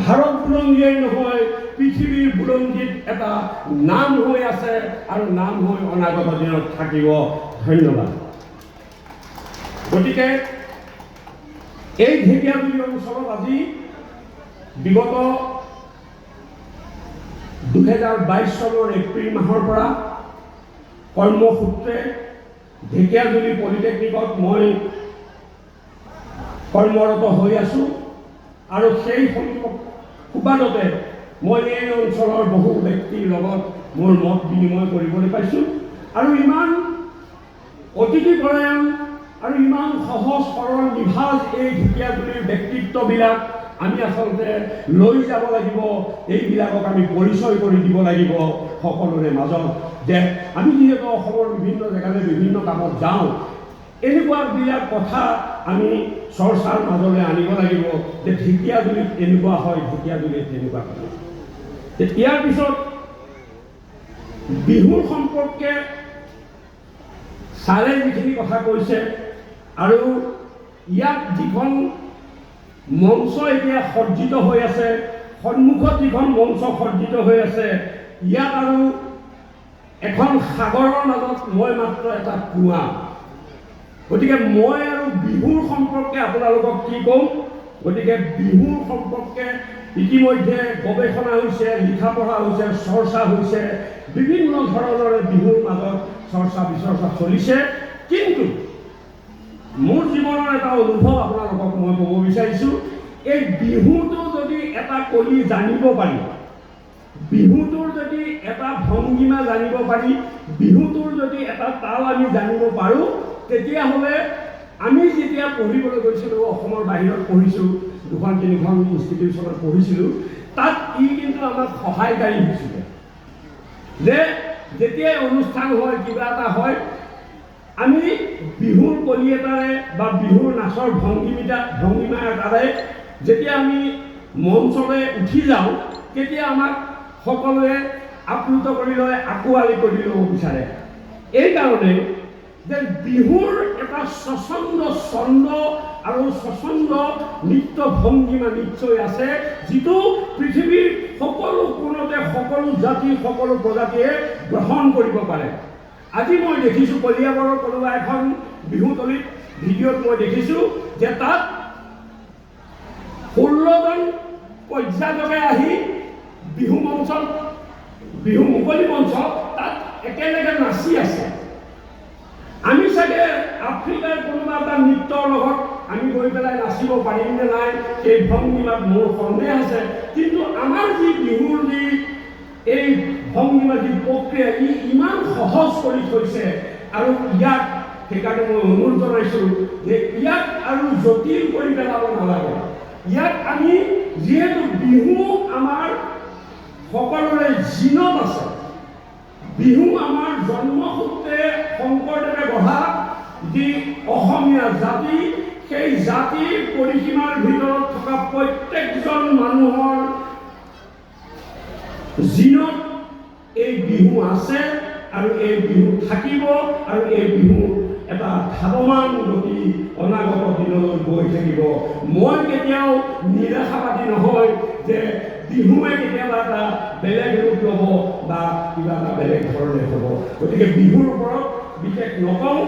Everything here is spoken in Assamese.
ভাৰত বুৰঞ্জীয়ে নহয় পৃথিৱীৰ বুৰঞ্জীত এটা নাম হৈ আছে আৰু নাম হৈ অনাগত দিনত থাকিব। ধন্যবাদ। গতিকে এই ঢেকীয়াজুলি অঞ্চলত আজি বিগত 2022 চনৰ এপ্ৰিল মাহৰ পৰা কৰ্মসূত্ৰে ঢেকীয়াজুলি পলিটেকনিকত মই কৰ্মৰত হৈ আছোঁ আৰু সেই সুবাদতে মই এই অঞ্চলৰ বহু ব্যক্তিৰ লগত মোৰ মত বিনিময় কৰিবলৈ পাইছোঁ আৰু ইমান অতিথিপৰায়ণ আৰু ইমান সহজ সৰল নিভাঁজ এই ঢেকীয়াজুলিৰ ব্যক্তিত্ববিলাক আমি আচলতে লৈ যাব লাগিব। এইবিলাকক আমি পৰিচয় কৰি দিব লাগিব সকলোৰে মাজত, যে আমি যিহেতু অসমৰ বিভিন্ন জেগালৈ বিভিন্ন কামত যাওঁ, এনেকুৱাবিলাক কথা আমি চৰ্চাৰ মাজলৈ আনিব লাগিব যে ঢেকীয়াজুলিত এনেকুৱা হয়, ঢেকীয়াজুলিত তেনেকুৱা হয়। ইয়াৰ পিছত বিহুৰ সম্পৰ্কে ছাৰে যিখিনি কথা কৈছে আৰু ইয়াত যিখন মঞ্চ এতিয়া সজ্জিত হৈ আছে, সন্মুখত যিখন মঞ্চ সজ্জিত হৈ আছে, ইয়াত আৰু এখন সাগৰৰ মাজত মই মাত্ৰ এটা কুঁৱা। গতিকে মই আৰু বিহুৰ সম্পৰ্কে আপোনালোকক কি ক'ম? গতিকে বিহুৰ সম্পৰ্কে ইতিমধ্যে গৱেষণা হৈছে, লিখা পঢ়া হৈছে, চৰ্চা হৈছে, বিভিন্ন ধৰণৰে বিহুৰ মাজত চৰ্চা বিচৰ্চা চলিছে। কিন্তু মোৰ জীৱনৰ এটা অনুভৱ আপোনালোকক মই ক'ব বিচাৰিছোঁ, এই বিহুটো যদি এটা কলি জানিব পাৰি, বিহুটোৰ যদি এটা ভংগীমা জানিব পাৰি, বিহুটোৰ যদি এটা তাল আমি জানিব পাৰোঁ, তেতিয়াহ'লে আমি যেতিয়া পঢ়িবলৈ গৈছিলোঁ, অসমৰ বাহিৰত পঢ়িছোঁ, 2-3খন ইনষ্টিটিউশ্যনত পঢ়িছিলোঁ, তাত ই কিন্তু আমাক সহায়কাৰী হৈছিলে যে যেতিয়াই অনুষ্ঠান হয়, কিবা এটা হয়, আমি বিহুৰ কলি এটাৰে বা বিহুৰ নাচৰ ভংগীমা এটাৰে যেতিয়া আমি মঞ্চলৈ উঠি যাওঁ, তেতিয়া আমাক সকলোৱে আপ্লুত কৰি লয়, আঁকোৱালি কৰি ল'ব বিচাৰে। এইকাৰণে যে বিহুৰ এটা স্বচ্ছন্দ ছন্দ আৰু স্বচ্ছন্দ নৃত্য ভংগীমা নিশ্চয় আছে, যিটো পৃথিৱীৰ সকলো কোণতে সকলো জাতি সকলো প্ৰজাতিয়ে গ্ৰহণ কৰিব পাৰে। আজি মই দেখিছোঁ কলিয়াবৰৰ কোনোবা এখন বিহুতলীত ভিডিঅ'ত মই দেখিছোঁ যে তাত 16জন পৰ্যটকে আহি বিহু মঞ্চত, বিহু মুকলি মঞ্চত তাত একেলগে নাচি আছে। আমি চাগে আফ্ৰিকাৰ কোনোবা এটা নৃত্যৰ লগত আমি গৈ পেলাই নাচিব পাৰিম নে নাই, সেই ভংগীমাত মোৰ সন্দেহ আছে। কিন্তু আমাৰ যি বিহুৰ যি এই ভংগীমা যি প্ৰক্ৰিয়া, ই ইমান সহজ কৰি থৈছে আৰু ইয়াক সেইকাৰণে মই অনুৰোধ জনাইছোঁ যে ইয়াক আৰু জটিল কৰি পেলাব নালাগে। ইয়াক আমি যিহেতু বিহু আমাৰ সকলোৰে জিনত আছে, বিহু আমাৰ জন্মসূত্ৰে শংকৰদেৱে গঢ়া যি অসমীয়া জাতি, সেই জাতিৰ পৰিসীমাৰ ভিতৰত থকা প্ৰত্যেকজন মানুহৰ জিনত এই বিহু আছে আৰু এই বিহু থাকিব আৰু এই বিহু এটা ধাৱমান গতি অনাগত দিনলৈ গৈ থাকিব। মই কেতিয়াও নিৰাশাবাদী নহয় যে বিহুৱে কেতিয়াবা এটা বেলেগ ৰূপ ল'ব বা কিবা এটা বেলেগ ধৰণে হ'ব। গতিকে বিহুৰ ওপৰত বিশেষ নকওঁ।